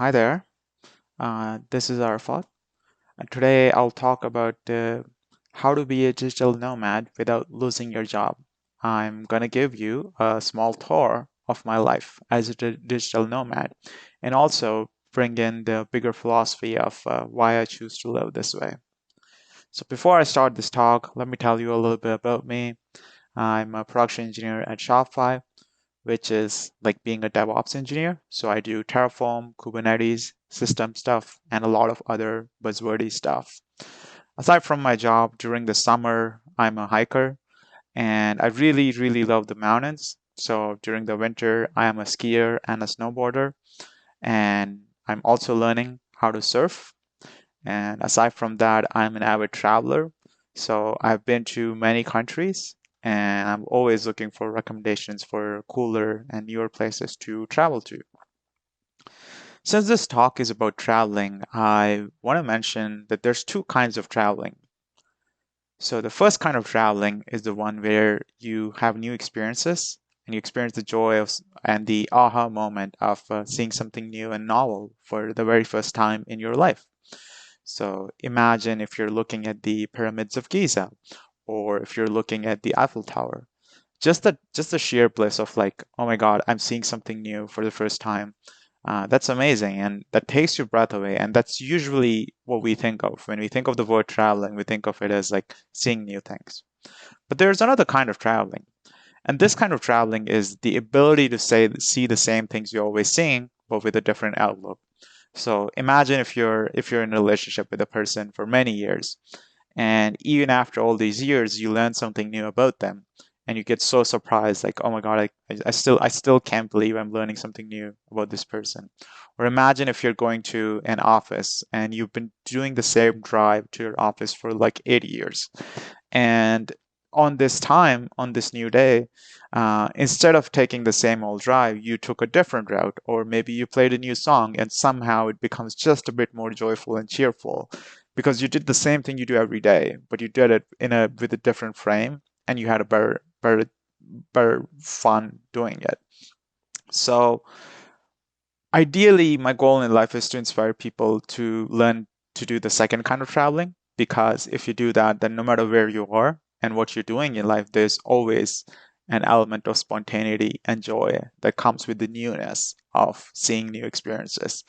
Hi there, this is Arafat, and today I'll talk about how to be a digital nomad without losing your job. I'm gonna give you a small tour of my life as a digital nomad and also bring in the bigger philosophy of why I choose to live this way. So, before I start this talk, let me tell you a little bit about me. I'm a production engineer at Shopify, which is like being a DevOps engineer. So I do Terraform, Kubernetes, system stuff, and a lot of other buzzwordy stuff. Aside from my job, during the summer, I'm a hiker and I really, really love the mountains. So during the winter, I am a skier and a snowboarder, and I'm also learning how to surf. And aside from that, I'm an avid traveler. So I've been to many countries and I'm always looking for recommendations for cooler and newer places to travel to. Since this talk is about traveling, I want to mention that there's two kinds of traveling. So the first kind of traveling is the one where you have new experiences and you experience the joy of and the aha moment of seeing something new and novel for the very first time in your life. So imagine if you're looking at the pyramids of Giza, or if you're looking at the Eiffel Tower. Just the sheer bliss of like, oh my God, I'm seeing something new for the first time. That's amazing, and that takes your breath away. And that's usually what we think of when we think of the word traveling. We think of it as like seeing new things. But there's another kind of traveling, and this kind of traveling is the ability to see the same things you're always seeing, but with a different outlook. So imagine if you're in a relationship with a person for many years, and even after all these years, you learn something new about them, and you get so surprised, like, oh my God, I still can't believe I'm learning something new about this person. Or imagine if you're going to an office and you've been doing the same drive to your office for like 80 years, and on this new day, instead of taking the same old drive, you took a different route, or maybe you played a new song, and somehow it becomes just a bit more joyful and cheerful because you did the same thing you do every day, but you did it with a different frame, and you had a better fun doing it. So ideally, my goal in life is to inspire people to learn to do the second kind of traveling, because if you do that, then no matter where you are and what you're doing in life, there's always an element of spontaneity and joy that comes with the newness of seeing new experiences.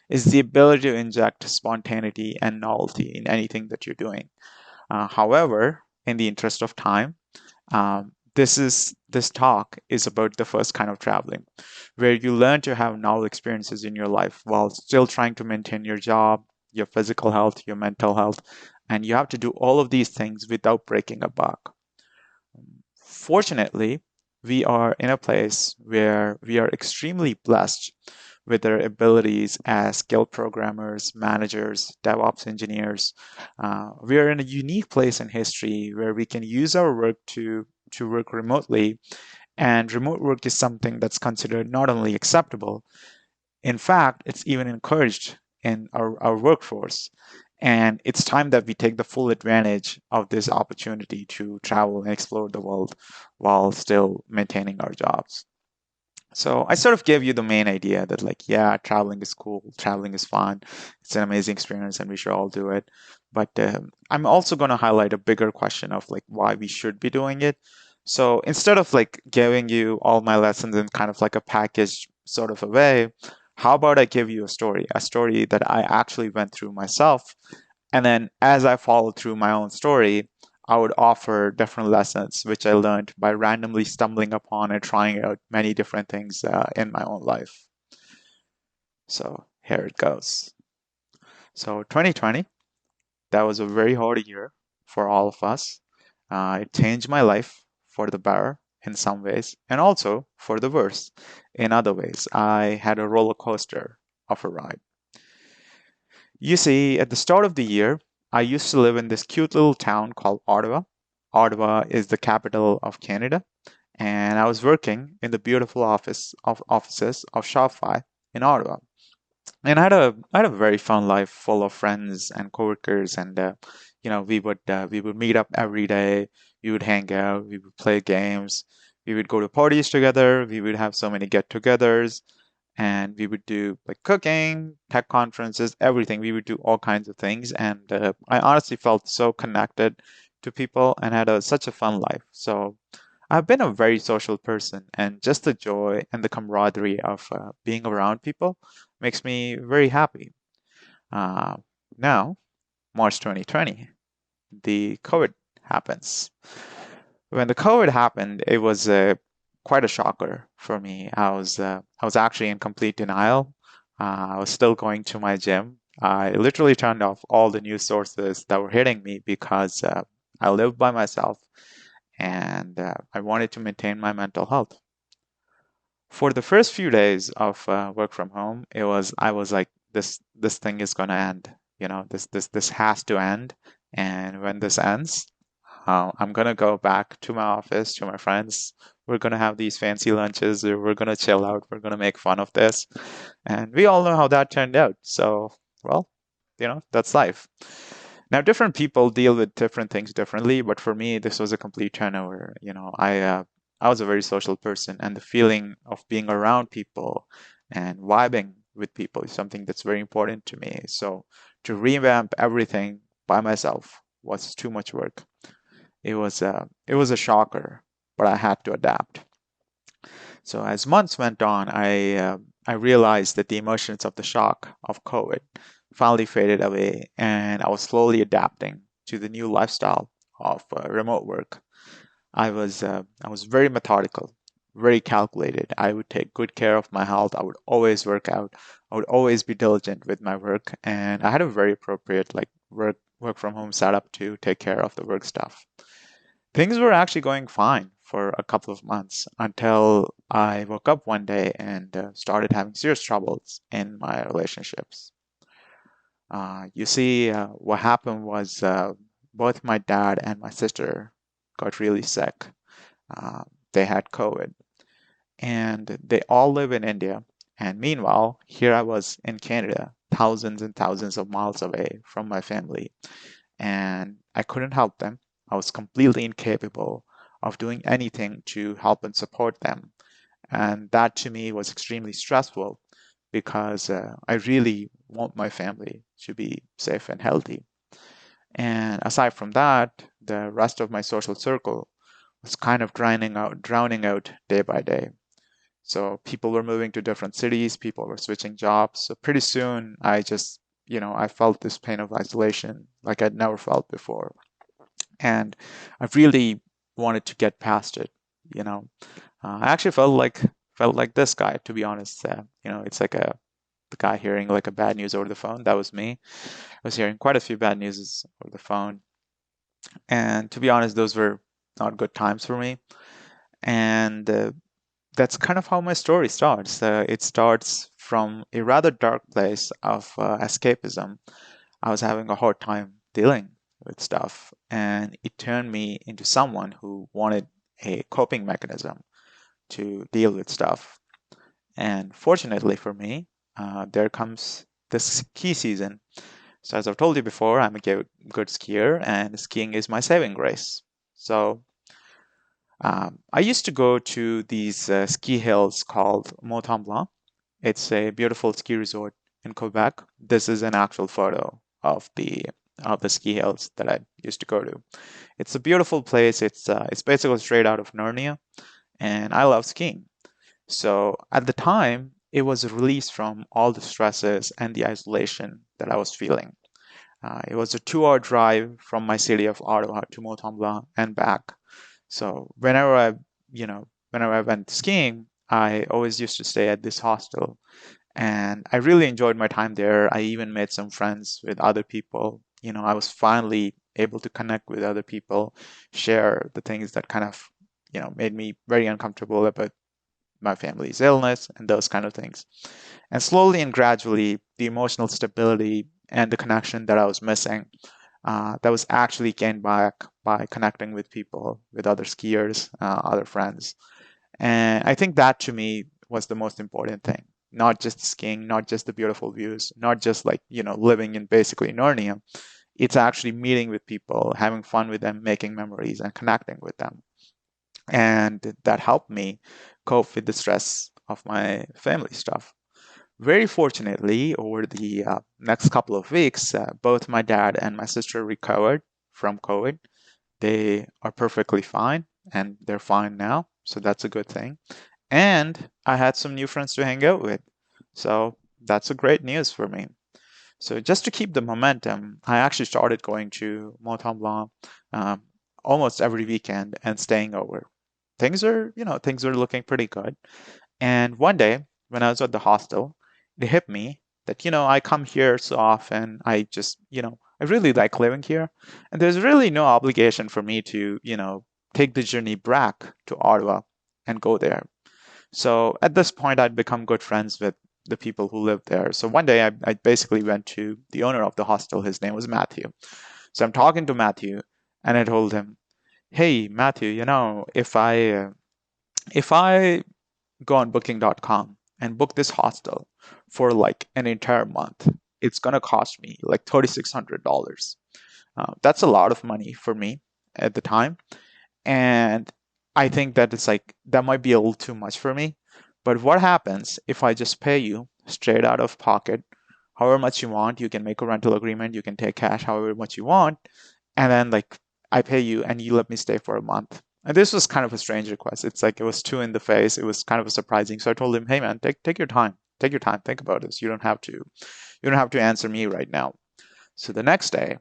Is the ability to inject spontaneity and novelty in anything that you're doing. However, in the interest of time, this talk is about the first kind of traveling, where you learn to have novel experiences in your life while still trying to maintain your job, your physical health, your mental health, and you have to do all of these things without breaking a buck. Fortunately, we are in a place where we are extremely blessed with their abilities as skilled programmers, managers, DevOps engineers. We are in a unique place in history where we can use our work to work remotely, and remote work is something that's considered not only acceptable, in fact, it's even encouraged in our workforce. And it's time that we take the full advantage of this opportunity to travel and explore the world while still maintaining our jobs. So I sort of gave you the main idea that, like, yeah, traveling is cool, traveling is fun, it's an amazing experience, and we should all do it. But I'm also going to highlight a bigger question of like why we should be doing it. So instead of like giving you all my lessons in kind of like a package sort of a way, how about I give you a story that I actually went through myself, and then as I followed through my own story, I would offer different lessons which I learned by randomly stumbling upon and trying out many different things in my own life. So here it goes. So 2020, that was a very hard year for all of us. It changed my life for the better in some ways, and also for the worse in other ways. I had a roller coaster of a ride. You see, at the start of the year, I used to live in this cute little town called Ottawa. Ottawa is the capital of Canada, and I was working in the beautiful offices of Shopify in Ottawa. And I had a very fun life, full of friends and coworkers, and we would meet up every day. We would hang out, we would play games, we would go to parties together, we would have so many get-togethers, and we would do like cooking, tech conferences, everything. We would do all kinds of things, and I honestly felt so connected to people and had such a fun life. So I've been a very social person, and just the joy and the camaraderie of being around people makes me very happy. Uh, Now, March 2020, the COVID happens. When the COVID happened, it was quite a shocker for me. I was actually in complete denial. I was still going to my gym. I literally turned off all the news sources that were hitting me because I lived by myself, and I wanted to maintain my mental health. For the first few days of work from home, I was like, this thing is gonna end. This has to end. And when this ends, I'm gonna go back to my office, to my friends. We're gonna have these fancy lunches. We're gonna chill out. We're gonna make fun of this. And we all know how that turned out. So, well, that's life. Now, different people deal with different things differently, but for me, this was a complete turnover. I was a very social person, and the feeling of being around people and vibing with people is something that's very important to me. So, to revamp everything by myself was too much work. It was a shocker, but I had to adapt. So as months went on, I realized that the emotions of the shock of COVID finally faded away, and I was slowly adapting to the new lifestyle of remote work. I was very methodical, very calculated. I would take good care of my health. I would always work out. I would always be diligent with my work, and I had a very appropriate like work from home setup to take care of the work stuff. Things were actually going fine for a couple of months until I woke up one day and started having serious troubles in my relationships. You see, what happened was both my dad and my sister got really sick. They had COVID, and they all live in India. And meanwhile, here I was in Canada, thousands and thousands of miles away from my family, and I couldn't help them. I was completely incapable of doing anything to help and support them. And that to me was extremely stressful because I really want my family to be safe and healthy. And aside from that, the rest of my social circle was kind of drowning out day by day. So people were moving to different cities, people were switching jobs. So pretty soon I felt this pain of isolation like I'd never felt before. And I really wanted to get past it. You know, I actually felt like this guy, to be honest. It's like the guy hearing like a bad news over the phone. That was me. I was hearing quite a few bad news over the phone, and to be honest, those were not good times for me. And that's kind of how my story starts. It starts from a rather dark place of escapism. I was having a hard time dealing with stuff, and it turned me into someone who wanted a coping mechanism to deal with stuff. And fortunately for me, there comes the ski season. So, as I've told you before, I'm a good skier, and skiing is my saving grace. So, I used to go to these ski hills called Mont Blanc. It's a beautiful ski resort in Quebec. This is an actual photo of the ski hills that I used to go to. It's a beautiful place. It's basically straight out of Narnia, and I love skiing. So at the time, it was a release from all the stresses and the isolation that I was feeling. It was a 2-hour drive from my city of Ottawa to Mont Blanc and back. So whenever I went skiing, I always used to stay at this hostel, and I really enjoyed my time there. I even made some friends with other people. I was finally able to connect with other people, share the things that kind of, made me very uncomfortable about my family's illness and those kind of things. And slowly and gradually, the emotional stability and the connection that I was missing, that was actually gained back by connecting with people, with other skiers, other friends. And I think that to me was the most important thing. Not just skiing, not just the beautiful views, not just like, living in basically Narnia. It's actually meeting with people, having fun with them, making memories, and connecting with them. And that helped me cope with the stress of my family stuff. Very fortunately, over the next couple of weeks, both my dad and my sister recovered from COVID. They are perfectly fine and they're fine now. So that's a good thing. And I had some new friends to hang out with. So that's a great news for me. So just to keep the momentum, I actually started going to Mont Blanc um, almost every weekend and staying over. Things are looking pretty good. And one day, when I was at the hostel, it hit me that, I come here so often. I really like living here. And there's really no obligation for me to, take the journey back to Ottawa and go there. So at this point, I'd become good friends with the people who lived there. So one day, I basically went to the owner of the hostel. His name was Matthew. So I'm talking to Matthew, and I told him, "Hey, Matthew, if I go on booking.com and book this hostel for like an entire month, it's going to cost me like $3,600. That's a lot of money for me at the time. And I think that it's like, that might be a little too much for me. But what happens if I just pay you straight out of pocket, however much you want? You can make a rental agreement, you can take cash however much you want, and then like I pay you and you let me stay for a month. And this was kind of a strange request. It's like it was too in the face. It was kind of surprising. So I told him, "Hey man, take your time. Take your time. Think about this. You don't have to answer me right now." So the next day,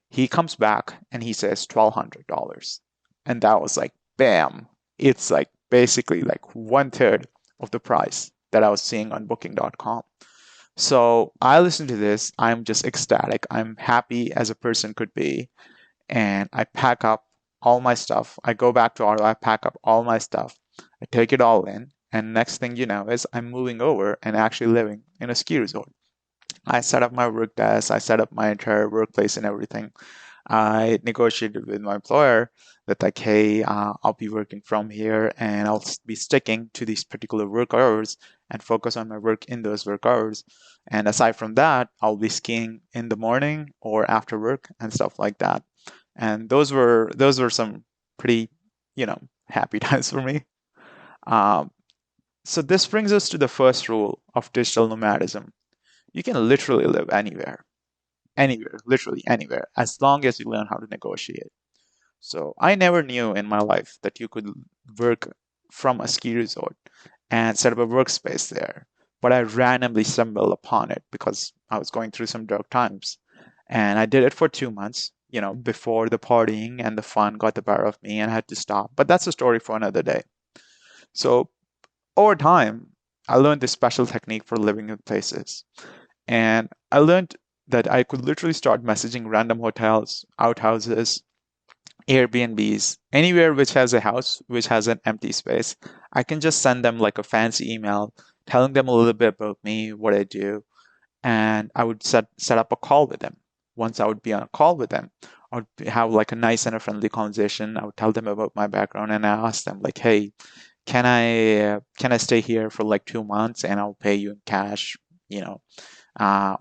he comes back and he says $1,200. And that was like, bam. It's like basically like one third of the price that I was seeing on booking.com. So I listen to this. I'm just ecstatic. I'm happy as a person could be, and I pack up all my stuff. I go back to Ottawa, I pack up all my stuff, I take it all in, and next thing you know is I'm moving over and actually living in a ski resort. I set up my work desk, I set up my entire workplace and everything. I negotiated with my employer that like, hey, I'll be working from here and I'll be sticking to these particular work hours and focus on my work in those work hours. And aside from that, I'll be skiing in the morning or after work and stuff like that. And those were some pretty, happy times for me. Um, so this brings us to the first rule of digital nomadism. You can literally live anywhere, literally anywhere, as long as you learn how to negotiate. So I never knew in my life that you could work from a ski resort and set up a workspace there. But I randomly stumbled upon it because I was going through some dark times. And I did it for 2 months, before the partying and the fun got the better of me and I had to stop. But that's a story for another day. So over time, I learned this special technique for living in places. And I learned that I could literally start messaging random hotels, outhouses, Airbnbs, anywhere which has a house, which has an empty space. I can just send them like a fancy email telling them a little bit about me, what I do, and I would set up a call with them. Once I would be on a call with them, I would have like a nice and a friendly conversation. I would tell them about my background and I ask them like, hey, can I stay here for like 2 months and I'll pay you in cash, you know,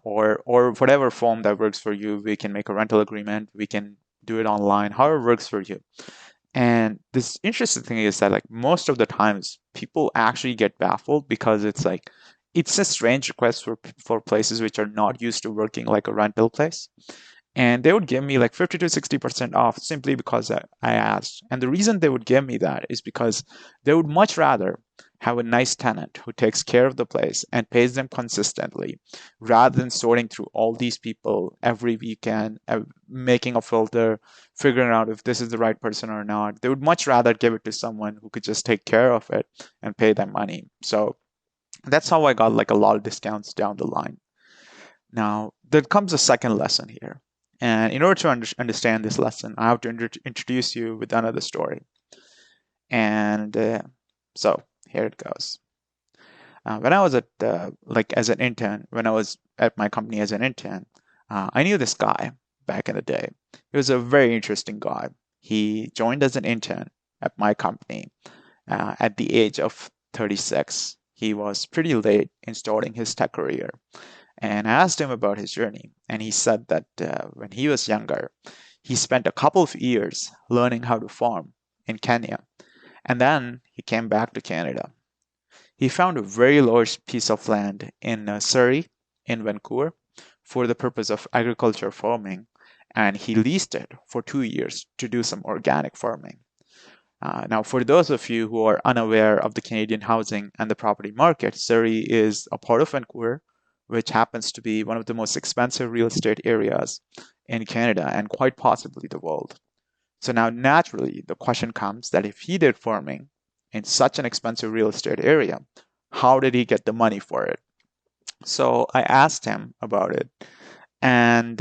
or whatever form that works for you. We can make a rental agreement. We can do it online, however works for you. And this interesting thing is that like most of the times people actually get baffled because it's like it's a strange request for places which are not used to working like a rental place. And they would give me like 50 to 60% off simply because I asked. And the reason they would give me that is because they would much rather have a nice tenant who takes care of the place and pays them consistently rather than sorting through all these people every weekend, making a filter, figuring out if this is the right person or not. They would much rather give it to someone who could just take care of it and pay them money. So that's how I got like a lot of discounts down the line. Now, there comes a second lesson here. And in order to understand this lesson, I have to introduce you with another story. And so here it goes. When I was as an intern, when I was at my company as an intern, I knew this guy back in the day. He was a very interesting guy. He joined as an intern at my company at the age of 36. He was pretty late in starting his tech career. And I asked him about his journey, and he said that when he was younger, he spent a couple of years learning how to farm in Kenya, and then he came back to Canada. He found a very large piece of land in Surrey, in Vancouver, for the purpose of agriculture farming, and he leased it for 2 years to do some organic farming. Now, for those of you who are unaware of the Canadian housing and the property market, Surrey is a part of Vancouver, which happens to be one of the most expensive real estate areas in Canada and quite possibly the world. So now, naturally, the question comes that if he did farming in such an expensive real estate area, how did he get the money for it? So I asked him about it, and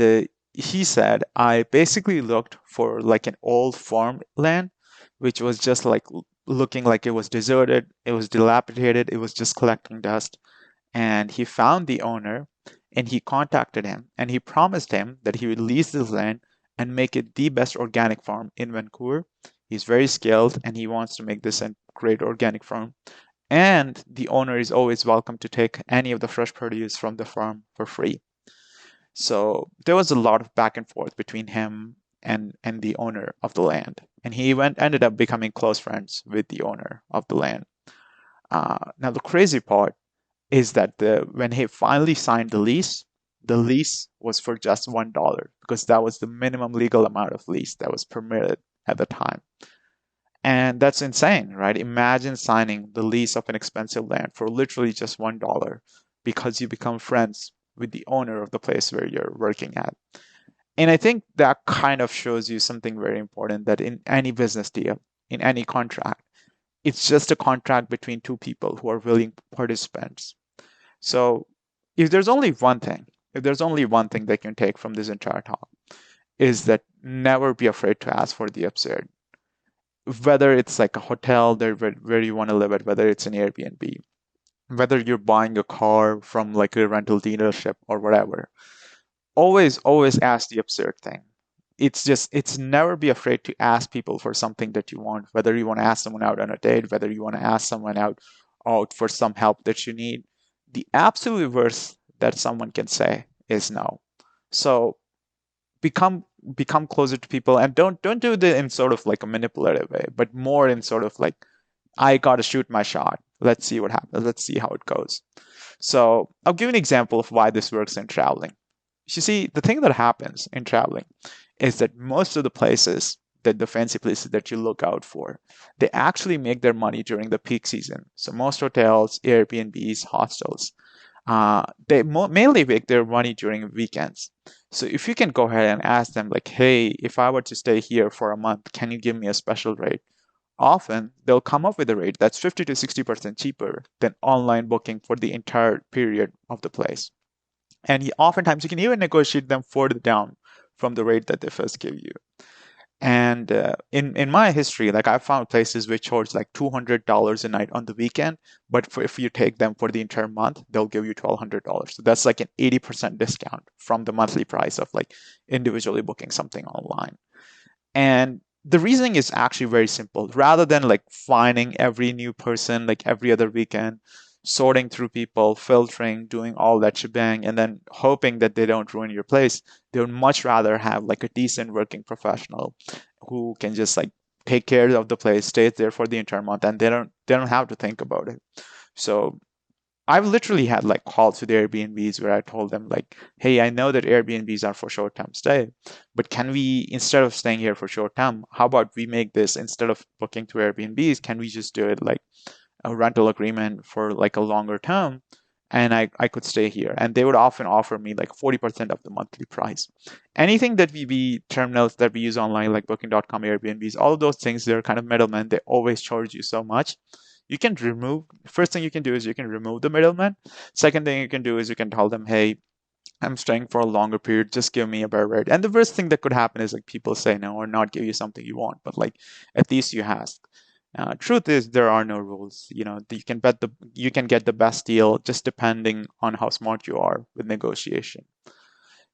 he said, I basically looked for like an old farmland, which was just like looking like it was deserted, it was dilapidated, it was just collecting dust. And he found the owner and he contacted him and he promised him that he would lease this land and make it the best organic farm in Vancouver. He's very skilled and he wants to make this a great organic farm. And the owner is always welcome to take any of the fresh produce from the farm for free. So there was a lot of back and forth between him and the owner of the land. And he ended up becoming close friends with the owner of the land. Now, the crazy part is that when he finally signed the lease was for just $1 because that was the minimum legal amount of lease that was permitted at the time. And that's insane, right? Imagine signing the lease of an expensive land for literally just $1 because you become friends with the owner of the place where you're working at. And I think that kind of shows you something very important, that in any business deal, in any contract, it's just a contract between two people who are willing participants. So if there's only one thing that you can take from this entire talk, is that never be afraid to ask for the absurd. Whether it's like a hotel there where you want to live at, whether it's an Airbnb, whether you're buying a car from like a rental dealership or whatever, always ask the absurd thing. It's never be afraid to ask people for something that you want, whether you want to ask someone out on a date, whether you want to ask someone out for some help that you need. The absolute worst that someone can say is no. So become become closer to people and don't do it in sort of like a manipulative way, but more in sort of like, I gotta shoot my shot. Let's see what happens. Let's see how it goes. So I'll give an example of why this works in traveling. You see, the thing that happens in traveling is that most of the places, that the fancy places that you look out for, they actually make their money during the peak season. So most hotels, Airbnbs, hostels, they mainly make their money during weekends. So if you can go ahead and ask them like, hey, if I were to stay here for a month, can you give me a special rate? Often they'll come up with a rate that's 50 to 60% cheaper than online booking for the entire period of the place. And oftentimes you can even negotiate them further down from the rate that they first give you. And in my history, like I found places which charge like $200 a night on the weekend, but if you take them for the entire month, they'll give you $1,200. So that's like an 80% discount from the monthly price of like individually booking something online. And the reasoning is actually very simple. Rather than like finding every new person like every other weekend, sorting through people, filtering, doing all that shebang, and then hoping that they don't ruin your place, they would much rather have like a decent working professional who can just like take care of the place, stay there for the entire month, and they don't have to think about it. So I've literally had like calls to the Airbnbs where I told them like, hey, I know that Airbnbs are for short-term stay, but can we, instead of staying here for short-term, how about we make this, instead of booking through Airbnbs, can we just do it like a rental agreement for like a longer term, and I could stay here. And they would often offer me like 40% of the monthly price. Anything that we terminals that we use online, like booking.com, Airbnbs, all of those things, they're kind of middlemen. They always charge you so much. You can remove, first thing you can do is you can remove the middleman. Second thing you can do is you can tell them, hey, I'm staying for a longer period, just give me a better rate. And the worst thing that could happen is like people say no or not give you something you want, but like at least you ask. Truth is, there are no rules. You know, you can get the best deal just depending on how smart you are with negotiation.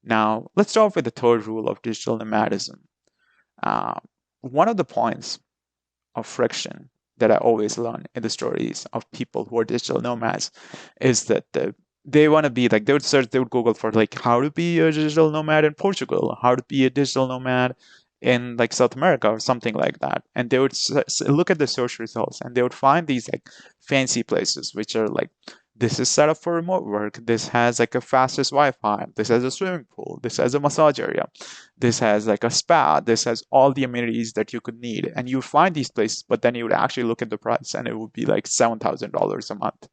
Now, let's start with the third rule of digital nomadism. Uh, One of the points of friction that I always learn in the stories of people who are digital nomads is that they want to be like, they would Google for like how to be a digital nomad in Portugal, how to be a digital nomad in like South America or something like that, and they would look at the search results and they would find these like fancy places which are like, this is set up for remote work, this has like a fastest Wi-Fi, this has a swimming pool, this has a massage area, this has like a spa, this has all the amenities that you could need, and you find these places, but then you would actually look at the price and it would be like $7,000 a month.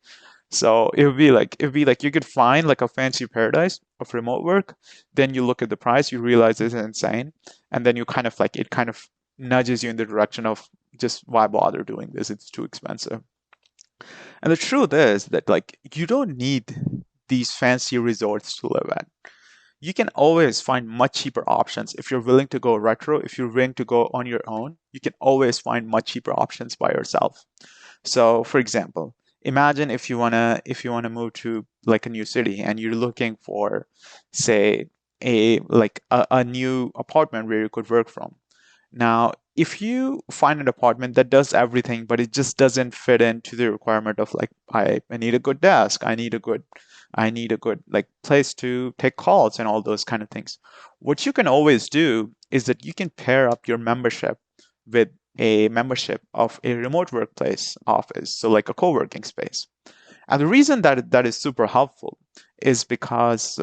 So it would be like you could find like a fancy paradise of remote work, then you look at the price, you realize it's insane, and then you kind of like it kind of nudges you in the direction of just why bother doing this? It's too expensive. And the truth is that like you don't need these fancy resorts to live at. You can always find much cheaper options if you're willing to go retro, if you're willing to go on your own, you can always find much cheaper options by yourself. So, for example, imagine if you wanna move to like a new city and you're looking for, say, a new apartment where you could work from. Now, if you find an apartment that does everything, but it just doesn't fit into the requirement of like I need a good desk, I need a good like place to take calls and all those kind of things. What you can always do is that you can pair up your membership with a membership of a remote workplace office, so like a co-working space. And the reason that is super helpful is because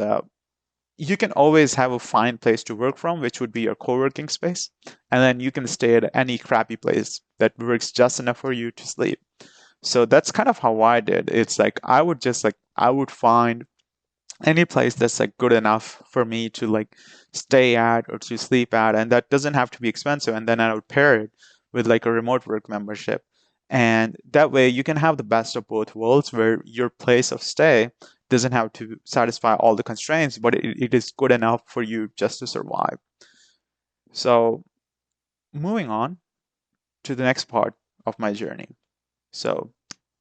you can always have a fine place to work from, which would be your co-working space, and then you can stay at any crappy place that works just enough for you to sleep. So that's kind of how I did. It's like I would find any place that's like good enough for me to like stay at or to sleep at, and that doesn't have to be expensive, and then I would pair it with like a remote work membership, and that way you can have the best of both worlds where your place of stay doesn't have to satisfy all the constraints, but it is good enough for you just to survive. So moving on to the next part of my journey. So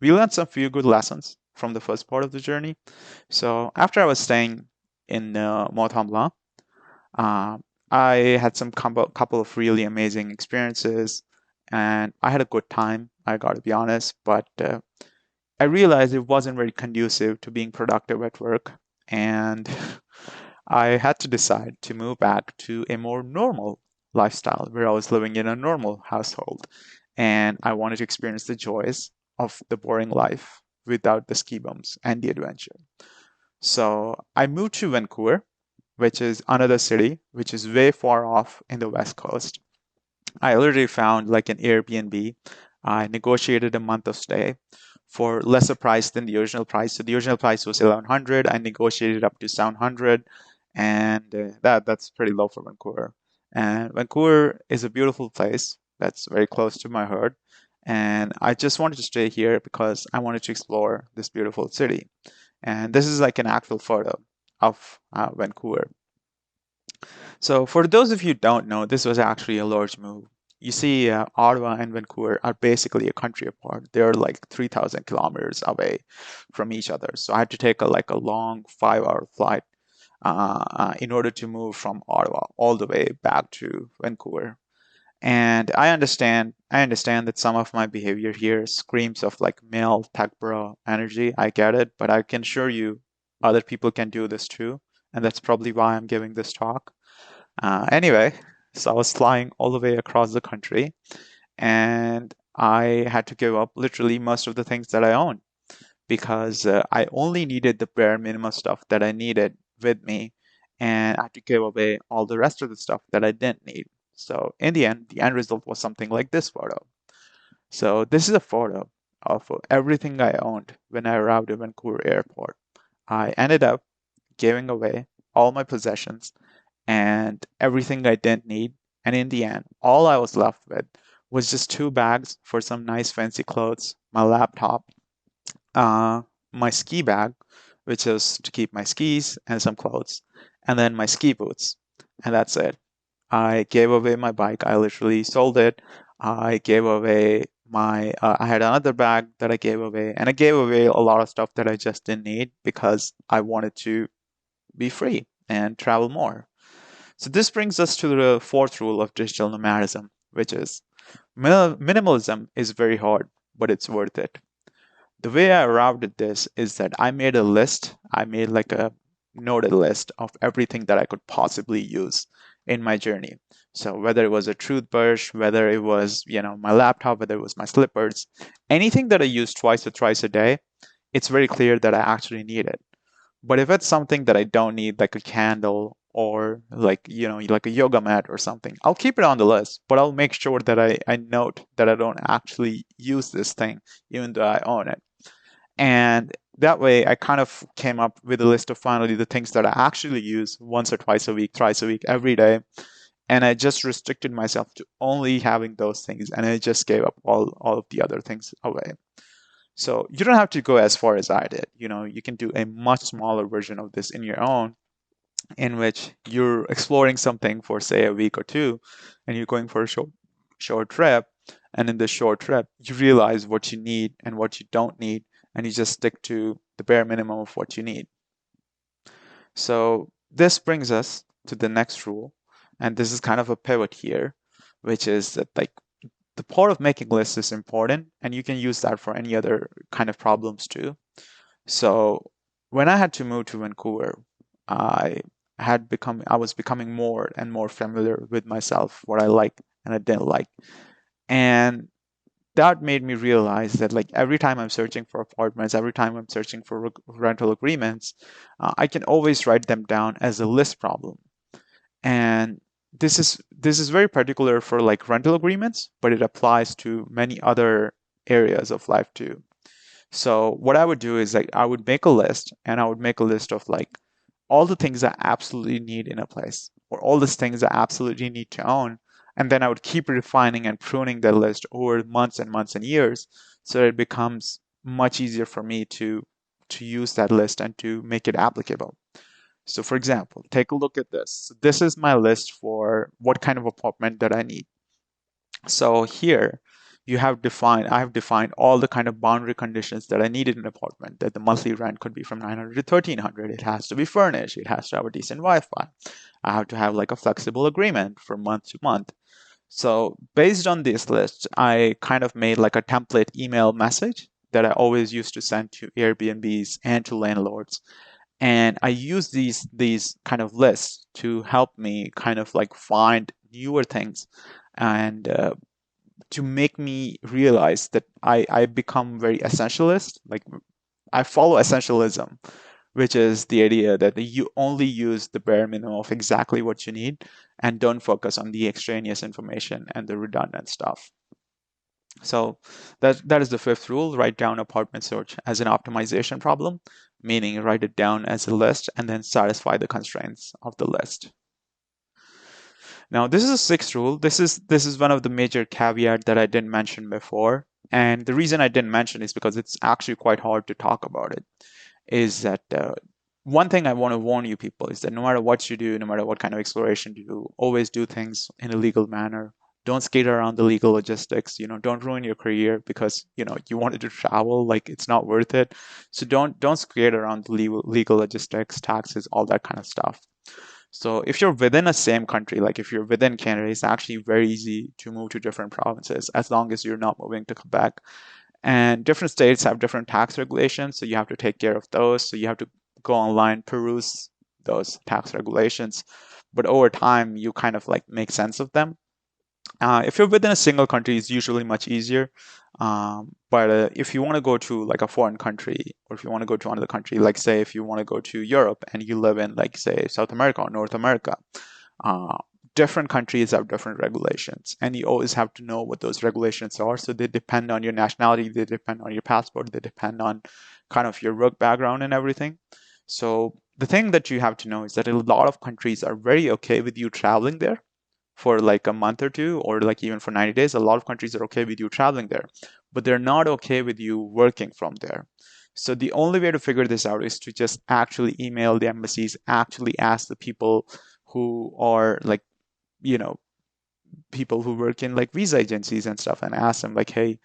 we learned some few good lessons from the first part of the journey. So after I was staying in Mont Blanc, uh, I had some couple of really amazing experiences, and I had a good time. I got to be honest, but I realized it wasn't very conducive to being productive at work, and I had to decide to move back to a more normal lifestyle where I was living in a normal household, and I wanted to experience the joys of the boring life without the ski bumps and the adventure. So I moved to Vancouver, which is another city which is way far off in the west coast. I literally found like an Airbnb. I negotiated a month of stay for lesser price than the original price. So the original price was 1,100. I negotiated up to 700, and that's pretty low for Vancouver. And Vancouver is a beautiful place that's very close to my heart. And I just wanted to stay here because I wanted to explore this beautiful city. And this is like an actual photo of Vancouver. So for those of you who don't know, this was actually a large move. You see, Ottawa and Vancouver are basically a country apart. They're like 3,000 kilometers away from each other. So I had to take like a long 5-hour flight in order to move from Ottawa all the way back to Vancouver. And I understand that some of my behavior here screams of like male tech bro energy. I get it, but I can assure you other people can do this too. And that's probably why I'm giving this talk. Anyway, so I was flying all the way across the country, and I had to give up literally most of the things that I own because I only needed the bare minimum stuff that I needed with me, and I had to give away all the rest of the stuff that I didn't need. So in the end result was something like this photo. So this is a photo of everything I owned when I arrived at Vancouver Airport. I ended up giving away all my possessions and everything I didn't need. And in the end, all I was left with was just 2 bags for some nice fancy clothes, my laptop, uh, my ski bag, which is to keep my skis and some clothes, and then my ski boots. And that's it. I gave away my bike. I literally sold it. I gave away I had another bag that I gave away, and I gave away a lot of stuff that I just didn't need because I wanted to be free and travel more. So this brings us to the fourth rule of digital nomadism, which is minimalism is very hard, but it's worth it. The way I arrived at this is that I made a list. I made like a noted list of everything that I could possibly use. in my journey. So whether it was a toothbrush, whether it was, my laptop, whether it was my slippers, anything that I use twice or thrice a day, it's very clear that I actually need it. But if it's something that I don't need, like a candle or like, like a yoga mat or something, I'll keep it on the list, but I'll make sure that I note that I don't actually use this thing, even though I own it. And that way I kind of came up with a list of finally the things that I actually use once or twice a week, thrice a week, every day. And I just restricted myself to only having those things. And I just gave up all of the other things away. So you don't have to go as far as I did. You can do a much smaller version of this in your own, in which you're exploring something for say a week or two, and you're going for a short trip. And in this short trip, you realize what you need and what you don't need, and you just stick to the bare minimum of what you need. So this brings us to the next rule, and this is kind of a pivot here, which is that like the part of making lists is important, and you can use that for any other kind of problems too. So when I had to move to Vancouver, I was becoming more and more familiar with myself, what I liked and I didn't like. And that made me realize that like every time I'm searching for apartments, every time I'm searching for rental agreements, I can always write them down as a list problem. And this is very particular for like rental agreements, but it applies to many other areas of life too. So what I would do is like I would make a list, and I would make a list of like all the things I absolutely need in a place, or all the things I absolutely need to own. And then I would keep refining and pruning the list over months and months and years, so that it becomes much easier for me to use that list and to make it applicable. So for example, take a look at this. So this is my list for what kind of apartment that I need. So here I have defined all the kind of boundary conditions that I need in an apartment, that the monthly rent could be from 900 to 1300. It has to be furnished. It has to have a decent Wi-Fi. I have to have like a flexible agreement from month to month. So based on this list, I kind of made like a template email message that I always used to send to Airbnbs and to landlords. And I use these kind of lists to help me kind of like find newer things, and to make me realize that I become very essentialist. Like I follow essentialism, which is the idea that you only use the bare minimum of exactly what you need and don't focus on the extraneous information and the redundant stuff. So that is the fifth rule. Write down apartment search as an optimization problem, meaning write it down as a list and then satisfy the constraints of the list. Now, this is a sixth rule. This is one of the major caveat that I didn't mention before. And the reason I didn't mention is because it's actually quite hard to talk about it. Is that one thing I want to warn you people is that no matter what you do, no matter what kind of exploration you do, always do things in a legal manner. Don't skate around the legal logistics. Don't ruin your career because you wanted to travel. Like it's not worth it. So don't skate around the legal logistics, taxes, all that kind of stuff. So if you're within a same country, like if you're within Canada, it's actually very easy to move to different provinces as long as you're not moving to Quebec. And different states have different tax regulations, so you have to take care of those. So you have to go online, peruse those tax regulations. But over time, you kind of like make sense of them. If you're within a single country, it's usually much easier. But if you want to go to like a foreign country, or if you want to go to another country, like say if you want to go to Europe and you live in like say South America or North America, uh, different countries have different regulations, and you always have to know what those regulations are. So they depend on your nationality, they depend on your passport, they depend on kind of your work background and everything. So the thing that you have to know is that a lot of countries are very okay with you traveling there for like a month or two, or like even for 90 days. A lot of countries are okay with you traveling there, but they're not okay with you working from there. So the only way to figure this out is to just actually email the embassies, actually ask the people who are like, you know, people who work in like visa agencies and stuff, and ask them like, hey,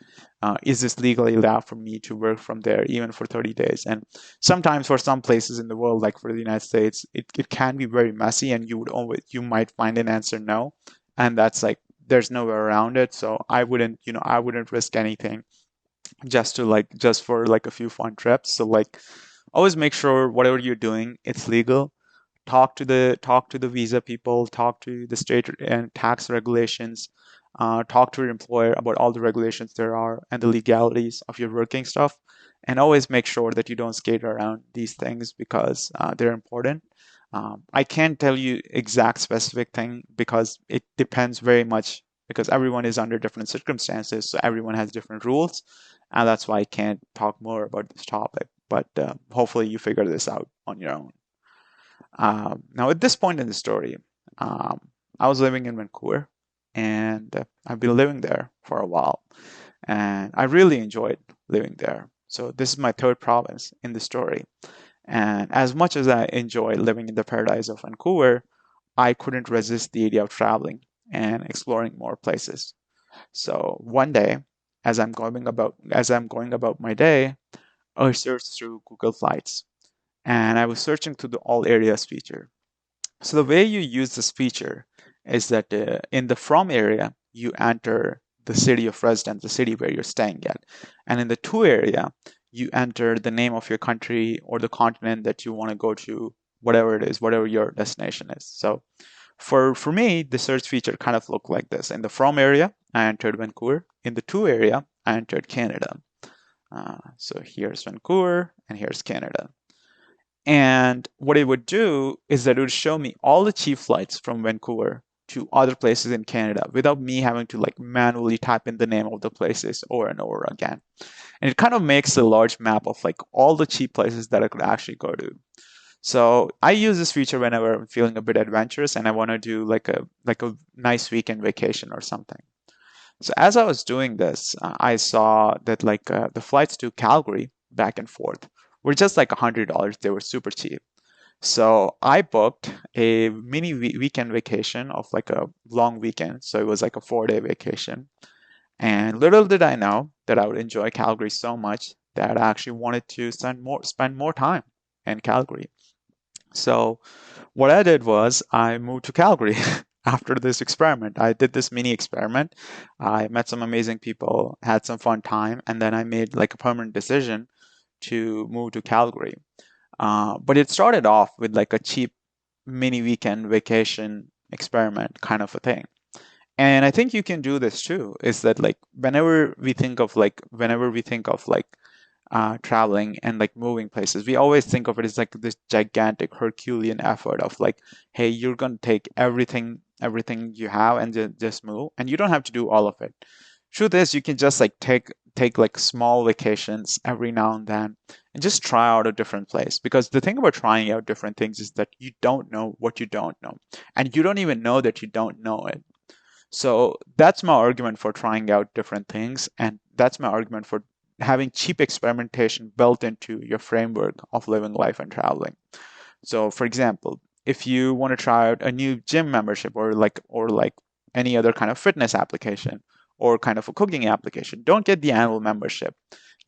is this legally allowed for me to work from there even for 30 days? And sometimes for some places in the world, like for the United States, it can be very messy, and you might find an answer no, and that's like there's no way around it. So I wouldn't risk anything just for like a few fun trips. So like always make sure whatever you're doing, it's legal. talk to the visa people, talk to the state and tax regulations, talk to your employer about all the regulations there are and the legalities of your working stuff, and always make sure that you don't skate around these things because they're important. I can't tell you exact specific thing because it depends very much because everyone is under different circumstances, so everyone has different rules, and that's why I can't talk more about this topic. But hopefully you figure this out on your own. Now, at this point in the story, um, I was living in Vancouver, and I've been living there for a while, and I really enjoyed living there. So this is my third province in the story. And as much as I enjoy living in the paradise of Vancouver, I couldn't resist the idea of traveling and exploring more places. So one day, as I'm going about my day, I searched through Google Flights, and I was searching through the all areas feature. So the way you use this feature is that in the from area, you enter the city of residence, the city where you're staying at. And in the to area, you enter the name of your country or the continent that you want to go to, whatever it is, whatever your destination is. So for me, the search feature kind of looked like this. In the from area, I entered Vancouver. In the to area, I entered Canada. So here's Vancouver and here's Canada. And what it would do is that it would show me all the cheap flights from Vancouver to other places in Canada without me having to like manually type in the name of the places over and over again. And it kind of makes a large map of like all the cheap places that I could actually go to. So I use this feature whenever I'm feeling a bit adventurous and I want to do like a nice weekend vacation or something. So as I was doing this, I saw that the flights to Calgary back and forth were just like $100. They were super cheap. So I booked a mini weekend vacation of like a long weekend. So it was like a 4-day vacation. And little did I know that I would enjoy Calgary so much that I actually wanted to spend more time in Calgary. So what I did was I moved to Calgary after this experiment. I did this mini experiment. I met some amazing people, had some fun time, and then I made like a permanent decision to move to Calgary. But it started off with like a cheap mini weekend vacation experiment kind of a thing. And I think you can do this too. Is that like whenever we think of like traveling and like moving places, we always think of it as like this gigantic Herculean effort of like, hey, you're gonna take everything you have and just move, and you don't have to do all of it. Truth is, you can just like take like small vacations every now and then and just try out a different place. Because the thing about trying out different things is that you don't know what you don't know, and you don't even know that you don't know it. So that's my argument for trying out different things, and that's my argument for having cheap experimentation built into your framework of living life and traveling. So, for example, if you want to try out a new gym membership or like any other kind of fitness application or kind of a cooking application, don't get the annual membership.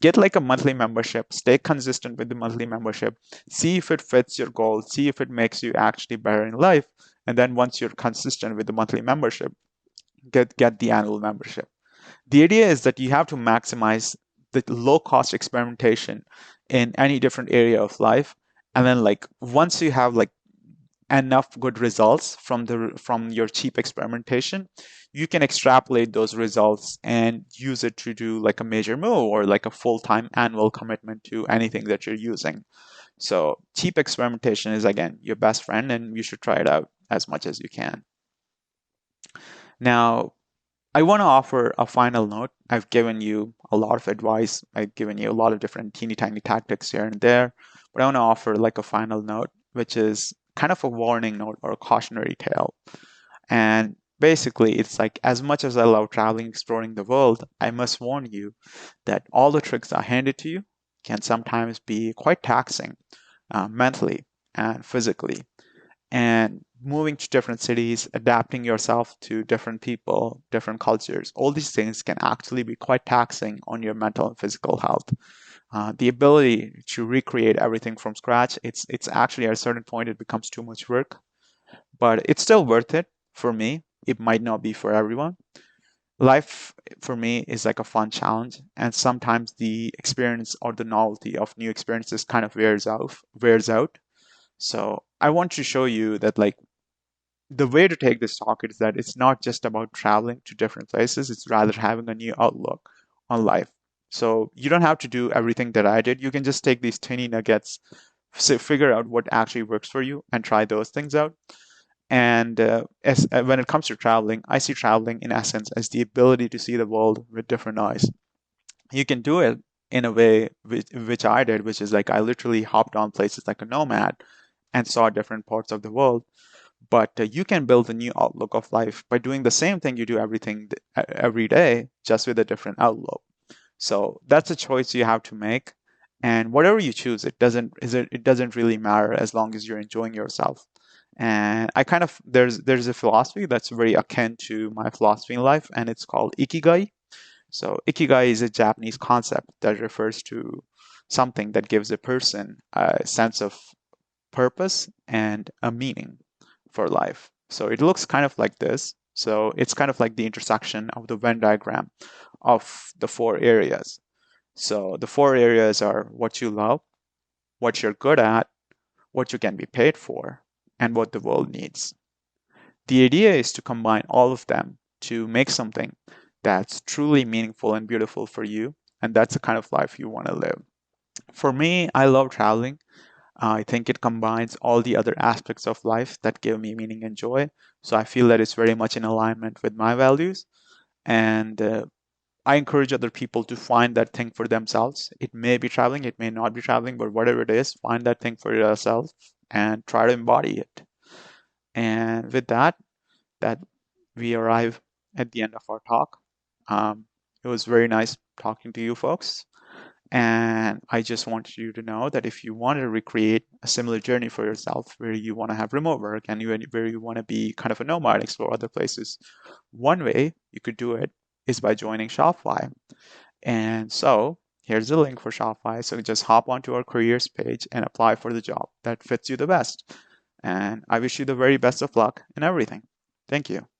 Get like a monthly membership, stay consistent with the monthly membership, see if it fits your goal, see if it makes you actually better in life. And then once you're consistent with the monthly membership, get the annual membership. The idea is that you have to maximize the low cost experimentation in any different area of life. And then like once you have like enough good results from your cheap experimentation, you can extrapolate those results and use it to do like a major move or like a full-time annual commitment to anything that you're using. So cheap experimentation is again your best friend, and you should try it out as much as you can. Now, I want to offer a final note. I've given you a lot of advice. I've given you a lot of different teeny tiny tactics here and there, but I want to offer like a final note, which is kind of a warning note or a cautionary tale. And basically, it's like as much as I love traveling, exploring the world, I must warn you that all the tricks I handed to you can sometimes be quite taxing mentally and physically. And moving to different cities, adapting yourself to different people, different cultures, all these things can actually be quite taxing on your mental and physical health. The ability to recreate everything from scratch, it's actually at a certain point it becomes too much work, but it's still worth it for me. It might not be for everyone. Life for me is like a fun challenge, and sometimes the experience or the novelty of new experiences kind of wears out. So I want to show you that like the way to take this talk is that it's not just about traveling to different places, it's rather having a new outlook on life. So you don't have to do everything that I did. You can just take these tiny nuggets, figure out what actually works for you and try those things out. And when it comes to traveling, I see traveling in essence as the ability to see the world with different eyes. You can do it in a way which I did, which is like I literally hopped on places like a nomad and saw different parts of the world. But you can build a new outlook of life by doing the same thing you do every day, just with a different outlook. So that's a choice you have to make. And whatever you choose, it doesn't really matter as long as you're enjoying yourself. And I kind of there's a philosophy that's very akin to my philosophy in life, and it's called ikigai. So ikigai is a Japanese concept that refers to something that gives a person a sense of purpose and a meaning for life. So it looks kind of like this. So it's kind of like the intersection of the Venn diagram of the four areas. So the four areas are what you love, what you're good at, what you can be paid for, and what the world needs. The idea is to combine all of them to make something that's truly meaningful and beautiful for you, and that's the kind of life you want to live. For me, I love traveling. I think it combines all the other aspects of life that give me meaning and joy. So I feel that it's very much in alignment with my values. And I encourage other people to find that thing for themselves. It may be traveling, it may not be traveling, but whatever it is, find that thing for yourself and try to embody it. And with that, that we arrive at the end of our talk. It was very nice talking to you folks. And I just want you to know that if you want to recreate a similar journey for yourself, where you want to have remote work and where you want to be kind of a nomad, explore other places, one way you could do it is by joining Shopify. And so here's the link for Shopify. So just hop onto our careers page and apply for the job that fits you the best. And I wish you the very best of luck in everything. Thank you.